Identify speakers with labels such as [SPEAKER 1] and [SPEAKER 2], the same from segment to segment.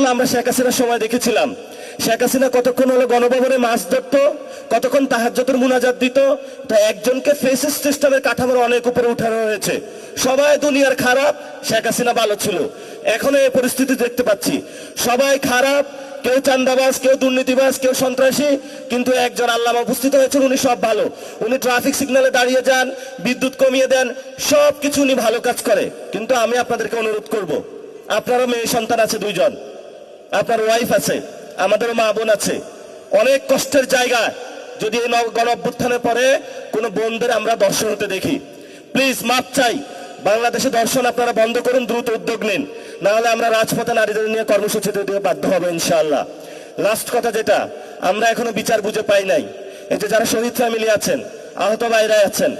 [SPEAKER 1] হলো আমরা শেখ হাসিনার সময় দেখেছিলাম শেখ হাসিনা কতক্ষণ হলো গণভবনে মাছ ধরত, কতক্ষণ তাহাজ্জুদের মুনাজাত দিত। তো একজনকে ফেসিস্ট সিস্টেমের কাঠামোর অনেক উপরে উঠানো হয়েছে। সবাই দুনিয়ার খারাপ, শেখ হাসিনা ভালো ছিল। এখন এই পরিস্থিতি দেখতে পাচ্ছি সবাই খারাপ, কেউ চান্দাবাজ, কেউ দুর্নীতিবাজ, কেউ সন্ত্রাসী, কিন্তু একজন আল্লামা উপস্থিত হয়েছেন, উনি সব ভালো। উনি ট্রাফিক সিগন্যালে দাঁড়িয়ে যান, বিদ্যুৎ কমিয়ে দেন, সব কিছু উনি ভালো কাজ করে। কিন্তু আমি আপনাদেরকে অনুরোধ করব, আপনারও মেয়ে সন্তান আছে দুইজন, আপনার ওয়াইফ আছে, আমাদেরও মা বোন আছে, অনেক কষ্টের জায়গা। যদি এই গণ অভ্যুত্থানের পরে কোনো বোনদের আমরা দর্শন হতে দেখি, প্লিজ মাপ চাই, বাংলাদেশে দর্শন আপনারা বন্ধ করুন, দ্রুত উদ্যোগ নিন, না হলে আমরা রাজপথে নারীদের নিয়ে কর্মসূচিতে দিতে বাধ্য হবো ইনশাআল্লাহ। লাস্ট কথা যেটা, আমরা এখনো বিচার বুঝে পাই নাই। এই যে যারা শহীদ ফ্যামিলি আছেন, আহত ভাইরা আছেন,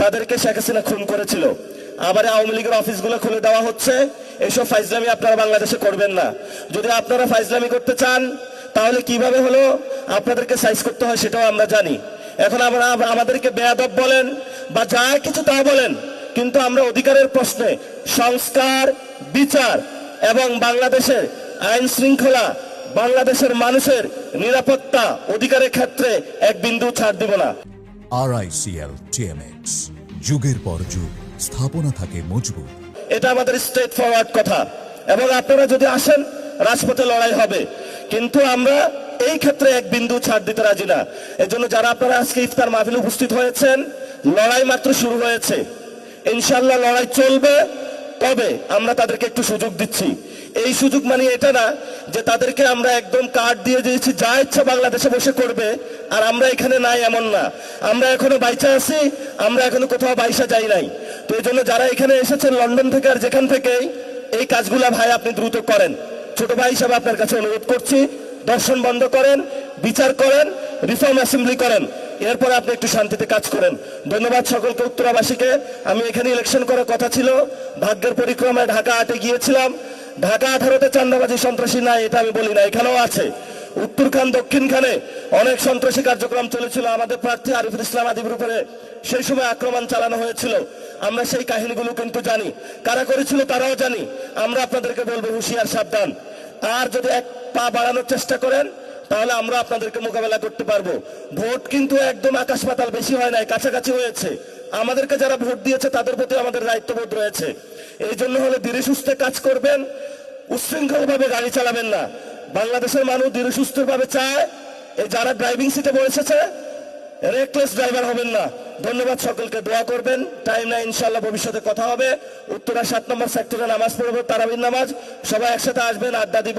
[SPEAKER 1] তাদেরকে শেখ হাসিনা খুন করেছিল, আবার আওয়ামী লীগের অফিসগুলো খুলে দেওয়া হচ্ছে। এইসব ফাইজলামি আপনারা বাংলাদেশে করবেন না। যদি আপনারা ফাইজলামি করতে চান তাহলে কিভাবে হলো আপনাদেরকে সাইজ করতে হয় সেটাও আমরা জানি। এখন আমরা আমাদেরকে বেয়াদব বলেন বা যা কিছু তা বলেন, কিন্তু আমরা অধিকারের প্রশ্নে সংস্কার, বিচার এবং বাংলাদেশের আইন শৃঙ্খলা, বাংলাদেশের মানুষের নিরাপত্তা অধিকারের ক্ষেত্রে এক বিন্দু ছাড় দিব না।
[SPEAKER 2] RICL TMX, যুগের পর যুগ স্থাপনা থাকে মজবুত।
[SPEAKER 1] এটা আমাদের স্ট্রেট ফরওয়ার্ড কথা, এবং আপনারা যদি আসেন রাজপথে লড়াই হবে, কিন্তু আমরা এই ক্ষেত্রে এক বিন্দু ছাড় দিতে রাজি না। এজন্য যারা আপনারা আজকে ইফতার মাহফিলে উপস্থিত হয়েছেন, লড়াই মাত্র শুরু হয়েছে, ইনশাআল্লাহ লড়াই চলবে। তবে আমরা তাদেরকে একটু সুযোগ দিচ্ছি। এই সুযোগ মানে এটা না যে তাদেরকে আমরা একদম কার্ড দিয়ে দিয়েছি, যা ইচ্ছা বাংলাদেশে বসে করবে আর আমরা এখানে নাই, এমন না। আমরা এখনো বাইচা আছি, আমরা এখনো কোথাও বাইসা যাই নাই। তো এই জন্য যারা এখানে এসেছেন লন্ডন থেকে আর যেখান থেকেই, এই কাজগুলা ভাই আপনি দ্রুত করেন। ছোট ভাই হিসাবে আপনার কাছে অনুরোধ করছি, দর্শন বন্ধ করেন, বিচার করেন, রিফর্ম অ্যাসেম্বলি করেন, এরপর আপনি একটু শান্তিতে কাজ করেন। ধন্যবাদ সকলকে, উত্তরাবাসীকে। আমি এখানে ইলেকশন করার কথা ছিল, ভাগ্যের পরিক্রমায় ঢাকা 8-এ গিয়েছিলাম। ঢাকা 18-তে চান্দাবাজি সন্ত্রাসী নাই এটা আমি বলি না, এখানেও আছে। উত্তরখান দক্ষিণখানে অনেক সন্ত্রাসী কার্যক্রম চলেছিল, আমাদের প্রার্থী আরিফুল ইসলাম আদিবের উপরে সেই সময় আক্রমণ চালানো হয়েছিল। আমরা সেই কাহিনীগুলো কিন্তু জানি, কারা করেছিল তারাও জানি। আমরা আপনাদেরকে বলবো হুঁশিয়ার, সাবধান। আর যদি এক পা বাড়ানোর চেষ্টা করেন তাহলে আমরা আপনাদেরকে মোকাবেলা করতে পারবো। ভোট কিন্তু একদম আকাশ পাতাল বেশি হয় নাই, কাছাকাছি হয়েছে। আমাদেরকে যারা ভোট দিয়েছে তাদের প্রতি আমাদের দায়িত্ববোধ রয়েছে। এই জন্য হলে ধীরে সুস্থে কাজ করবেন, উচ্ছৃঙ্খল ভাবে গাড়ি চালাবেন না। বাংলাদেশের মানুষ ধীরে সুস্থ ভাবে চায়। এই যারা ড্রাইভিং সিটে বসেছে, রেকলেস ড্রাইভার হবেন না। ধন্যবাদ সকলকে, দোয়া করবেন। টাইম নাই, ইনশাআল্লাহ ভবিষ্যতে কথা হবে। উত্তরা 7 নম্বর সেক্টরে নামাজ পড়বো, তারাবির নামাজ। সবাই একসাথে আসবেন, আড্ডা দিবেন।